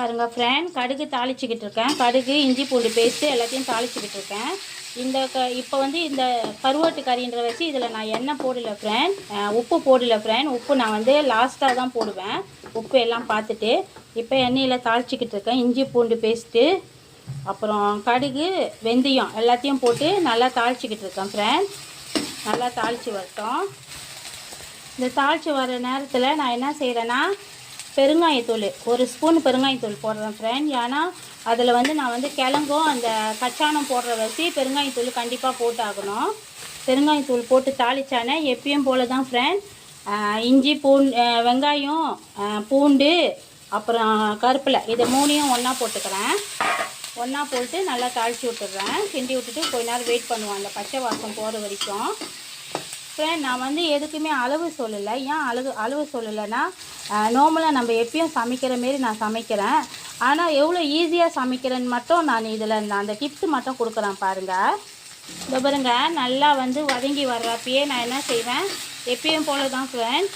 பாருங்க ஃப்ரெண்ட், கடுகு தாளிச்சிக்கிட்டு இருக்கேன். கடுகு, இஞ்சி பூண்டு பேஸ்ட்டு எல்லாத்தையும் தாளிச்சிக்கிட்டு இருக்கேன். இப்போ வந்து இந்த கருவாட்டு கறின்ற வச்சு இதில் நான் எண்ணெய் போடலை ஃப்ரெண்ட், உப்பு போடலை ஃப்ரெண்ட். உப்பு நான் வந்து லாஸ்ட்டாக தான் போடுவேன், உப்பு எல்லாம் பார்த்துட்டு. இப்போ எண்ணெயில் தாளிச்சிக்கிட்டு இருக்கேன். இஞ்சி பூண்டு பேஸ்ட்டு, அப்புறம் கடுகு, வெந்தயம் எல்லாத்தையும் போட்டு நல்லா தாளிச்சிக்கிட்டு இருக்கேன் ஃப்ரெண்ட். நல்லா தாளித்து வரட்டும். இந்த தாளித்து வர நேரத்தில் நான் என்ன செய்கிறேன்னா, பெருங்காயத்தூள், ஒரு ஸ்பூன் பெருங்காயத்தூள் போடுறேன் ஃப்ரெண்ட். ஏன்னா அதில் வந்து நான் வந்து கிழங்கும் அந்த கச்சானம் போடுற வச்சு பெருங்காயத்தூள் கண்டிப்பாக போட்டாகணும். பெருங்காயத்தூள் போட்டு தாளித்தானே எப்பயும் போல் தான் ஃப்ரெண்ட். இஞ்சி வெங்காயம், பூண்டு, அப்புறம் கருப்பிலை, இதை மூணையும் ஒன்றா போட்டுக்கிறேன். ஒன்றா போட்டு நல்லா தாளித்து விட்டுடுறேன். கிண்டி விட்டுட்டு கொஞ்ச நேரம் வெயிட் பண்ணுவேன் அந்த பச்சை வாசம் போகிற வரைக்கும். ஃப்ரெண்ட், நான் வந்து எதுக்குமே அளவு சொல்லலை. ஏன் அளவு சொல்லலைன்னா, நார்மலாக நம்ம எப்பயும் சமைக்கிற மாரி நான் சமைக்கிறேன். ஆனால் எவ்வளோ ஈஸியாக சமைக்கிறேன்னு மட்டும் நான் இதில் அந்த டிப்ஸ் மட்டும் கொடுக்குறேன் பாருங்கள். இந்த பாருங்க, நல்லா வந்து வதங்கி வர்றப்பயே நான் என்ன செய்வேன், எப்பயும் போல தான் ஃப்ரெண்ட்,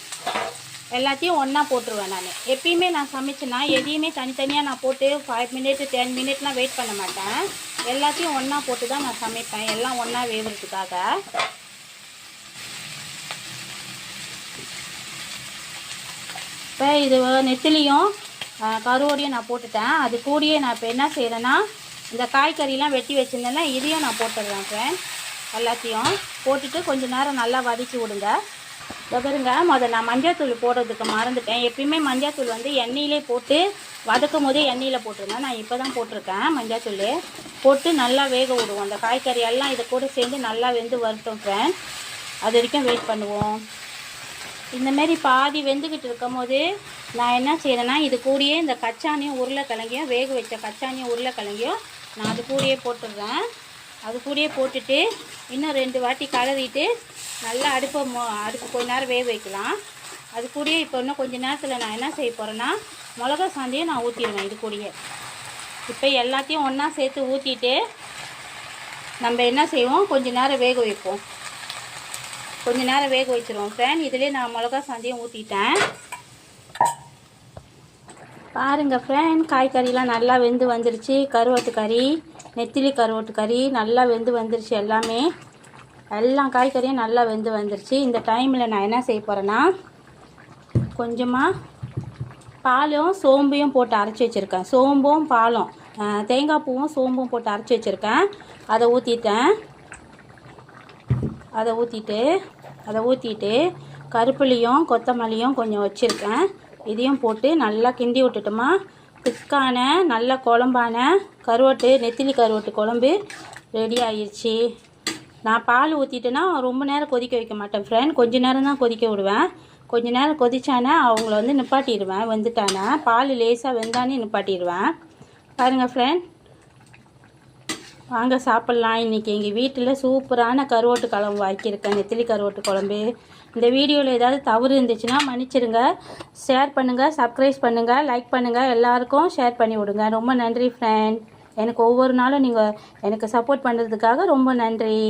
எல்லாத்தையும் ஒன்றா போட்டுருவேன். நான் எப்பயுமே நான் சமைச்சேன்னா எதையுமே தனித்தனியாக நான் போட்டு 5 மினிட் 10 மினிட்லாம் வெயிட் பண்ண மாட்டேன். எல்லாத்தையும் ஒன்றா போட்டு தான் நான் சமைப்பேன், எல்லாம் ஒன்றா வேகிறதுக்காக. இப்போ இது நெத்திலியும் கருவோடையும் நான் போட்டுட்டேன். அது கூடயே நான் இப்போ என்ன செய்கிறேன்னா, இந்த காய்கறிலாம் வெட்டி வச்சுருந்தேன்னா இதையும் நான் போட்டுடுறேன் ஃப்ரெண்ட். எல்லாத்தையும் போட்டுட்டு கொஞ்சம் நேரம் நல்லா வதக்கி விடுங்க. பாருங்க, நான் மஞ்சள்தூள் போடுறதுக்கு மறந்துட்டேன். எப்பயுமே மஞ்சள்தூள் வந்து எண்ணெயிலே போட்டு வதக்கும் போதே எண்ணெயில் போட்டுருந்தேன். நான் இப்போ தான் போட்டிருக்கேன். மஞ்சள்தூள் போட்டு நல்லா வேக விடுவோம். அந்த காய்கறி எல்லாம் இது கூட சேர்ந்து நல்லா வெந்து வரட்டும் ஃப்ரெண்ட். அது வரைக்கும் வெயிட் பண்ணுவோம். இந்தமாரி பாதி வெந்துக்கிட்டு இருக்கும் போது நான் என்ன செய்கிறேன்னா, இது கூடயே இந்த கச்சானியும் உருளைக்கிழங்கையும், வேக வச்ச கச்சானியும் உருளைக்கிழங்கையும் நான் அது கூடயே போட்டுடுறேன். அது கூடயே போட்டுட்டு இன்னும் 2 வாட்டி கலரிட்டு நல்லா அடுப்பு கொஞ்ச நேரம் வேக வைக்கலாம். அது கூடயே இப்போ இன்னும் கொஞ்சம் நேரத்தில் நான் என்ன செய்ய போகிறேன்னா, மிளகா சாந்தியும் நான் ஊற்றிடுவேன். இது கூடயே இப்போ எல்லாத்தையும் ஒன்றா சேர்த்து ஊற்றிட்டு நம்ம என்ன செய்வோம், கொஞ்சம் நேரம் வேக வைப்போம். கொஞ்சம் நேரம் வேக வச்சுருவோம் ஃப்ரெண்ட். இதிலே நான் மிளகா சாந்தியும் ஊற்றிட்டேன். பாருங்கள் ஃப்ரெண்ட், காய்கறிலாம் நல்லா வெந்து வந்துருச்சு. கருவாட்டு கறி, நெத்திலி கருவாட்டு கறி நல்லா வெந்து வந்துருச்சு. எல்லா காய்கறியும் நல்லா வெந்து வந்துருச்சு. இந்த டைமில் நான் என்ன செய்ய போகிறேன்னா, கொஞ்சமாக பாலும் சோம்பையும் போட்டு அரைச்சி வச்சுருக்கேன். சோம்பும் பாலும், தேங்காய் பூவும் சோம்பும் போட்டு அரைச்சி வச்சுருக்கேன். அதை ஊற்றிட்டு கருப்பிலையும் கொத்தமல்லியும் கொஞ்சம் வச்சுருக்கேன். இதையும் போட்டு நல்லா கிண்டி விட்டுட்டோமா, திக்கான நல்ல குழம்பான நெத்திலி கருவாட்டு குழம்பு ரெடி ஆயிடுச்சு. நான் பால் ஊற்றிட்டேன்னா ரொம்ப நேரம் கொதிக்க வைக்க மாட்டேன் ஃப்ரெண்ட். கொஞ்சம் நேரம் தான் கொதிக்க விடுவேன். கொஞ்சம் நேரம் கொதிச்சானே அவங்கள வந்து நிப்பாட்டிடுவேன். வெந்துட்டானே பால் லேசாக வெந்தானே நிப்பாட்டிடுவேன். பாருங்கள் ஃப்ரெண்ட், வாங்க சாப்பிட்லாம். இன்றைக்கி எங்கள் வீட்டில் சூப்பரான கருவாட்டு குழம்பு ஆக்கியிருக்கேன், நெத்திலி கருவாட்டு குழம்பு. இந்த வீடியோவில் ஏதாவது தவறு இருந்துச்சுன்னா மன்னிச்சிடுங்க. ஷேர் பண்ணுங்கள், சப்ஸ்கிரைப் பண்ணுங்கள், லைக் பண்ணுங்கள், எல்லாருக்கும் ஷேர் பண்ணி விடுங்க. ரொம்ப நன்றி ஃப்ரெண்ட். எனக்கு ஒவ்வொரு நாளும் நீங்கள் எனக்கு சப்போர்ட் பண்ணுறதுக்காக ரொம்ப நன்றி.